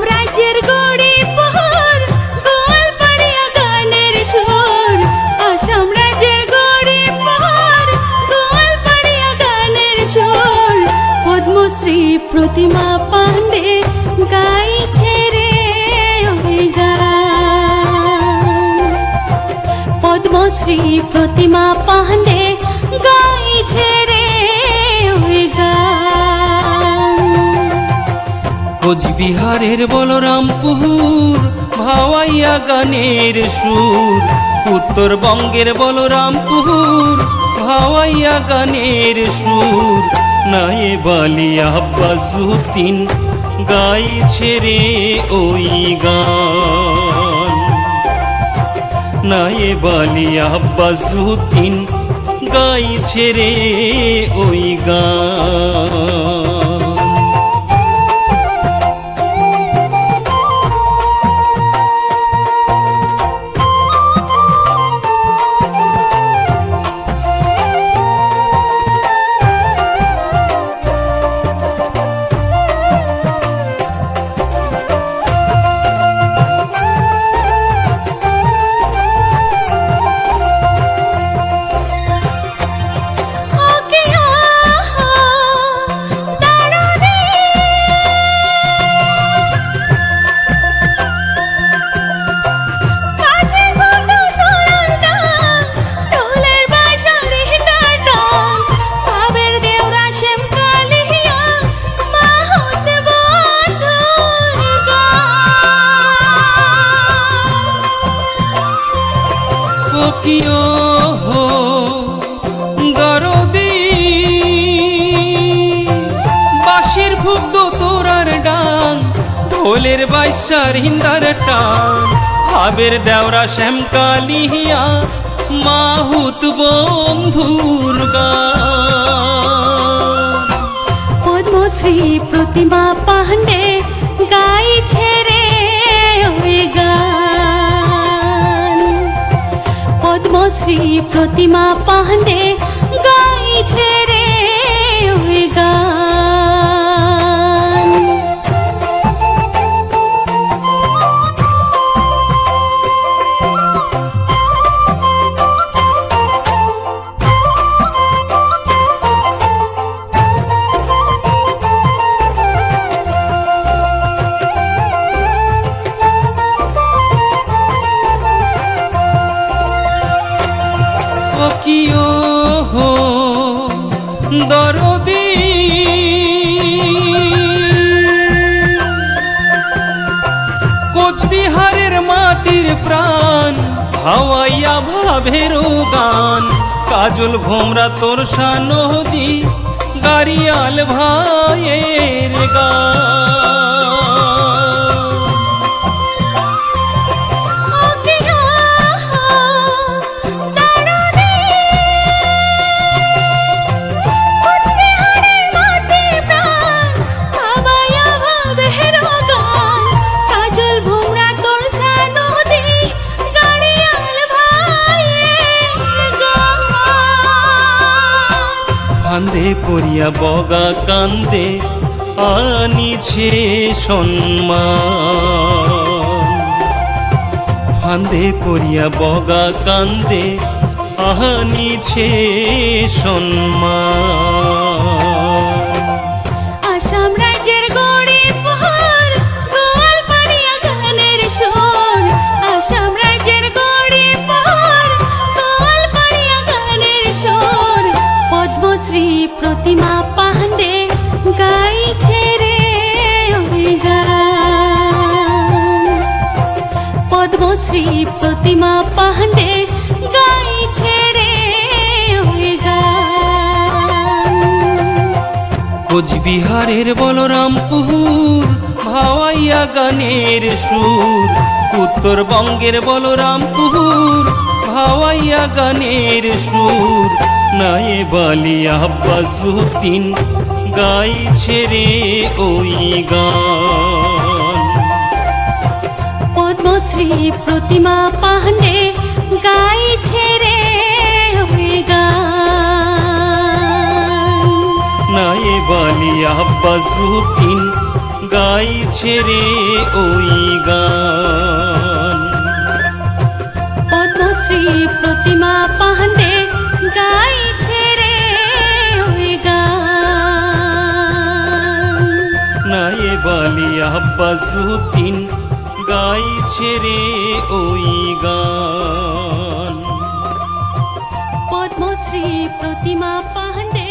রাজ্যের গড়ি পহর গোয়ালপাড়িয়া গানের সুর। আসাম রাজ্যের গড়ি পহর গোয়ালপাড়িয়া গানের সুর। পদ্মশ্রী প্রতিমা পাণ্ডে গাইছে রে ওই গান। পদ্মশ্রী প্রতিমা পাণ্ডে গাইছে রে ওই গান। কোচবিহারের বলরামপুর ভাওয়াইয়া গানের সুর। উত্তরবঙ্গের বলরামপুর ভাওয়াইয়া গানের সুর। নায়েব আলী আব্বাসউদ্দিন গাইছে রে ওই গান। নায়েব আলী আব্বাসউদ্দিন গাইছে রে ওই গান। কিও হো দরদি বাঁশির ভুগ্ধ তোরার ডান। ঢোলের বাইশার হিন্দার টান। হাবের দেওরা শ্যামকালিয়া মাহুত বন্ধুর গান। পদ্মশ্রী প্রতিমা পাণ্ডে গাইছে রে ওই গান। পদ্মশ্রী প্রতিমা পাণ্ডে গাইছে রে ওই গান। কিও হো দরদি কোচবিহারের মাটির প্রাণ। ভাওয়াইয়া ভাবের গান। কাজল ভোমরা তোরসা নদী গাড়িয়াল ভাইয়ের গান। ফান্দে পড়িয়া বগা কান্দে আনিছে সম্মান। ফান্দে পড়িয়া বগা কান্দে আনিছে সম্মান। আসাম রাজ্যের গড়ি পহর গোয়ালপাড়িয়া গানের সুর। আসাম রাজ্যের গড়ি পহর গোয়ালপাড়িয়া গানের সুর। পদ্মশ্রী প্রতিমা পাণ্ডে গাইছে রে ওই গান। পদ্মশ্রী প্রতিমা পাণ্ডে গাইছে রে ওই গান। কোচবিহারের বলরামপুর ভাওয়াইয়া গানের সুর। উত্তরবঙ্গের বলরামপুর ভাওয়াইয়া গানের সুর। নায়েব আলী আব্বাসউদ্দিন গাইছে রে ওই গান। পদ্মশ্রী প্রতিমা পাণ্ডে গাইছে রে ওই গান। নায়েব আলী আব্বাসউদ্দিন গাইছে রে ওই গান। পদ্মশ্রী প্রতিমা পাণ্ডে গাইছে রে ওই গান। নায়েব আলী আব্বাসউদ্দিন গাইছে রে ওই গান। পদ্মশ্রী প্রতিমা পাণ্ডে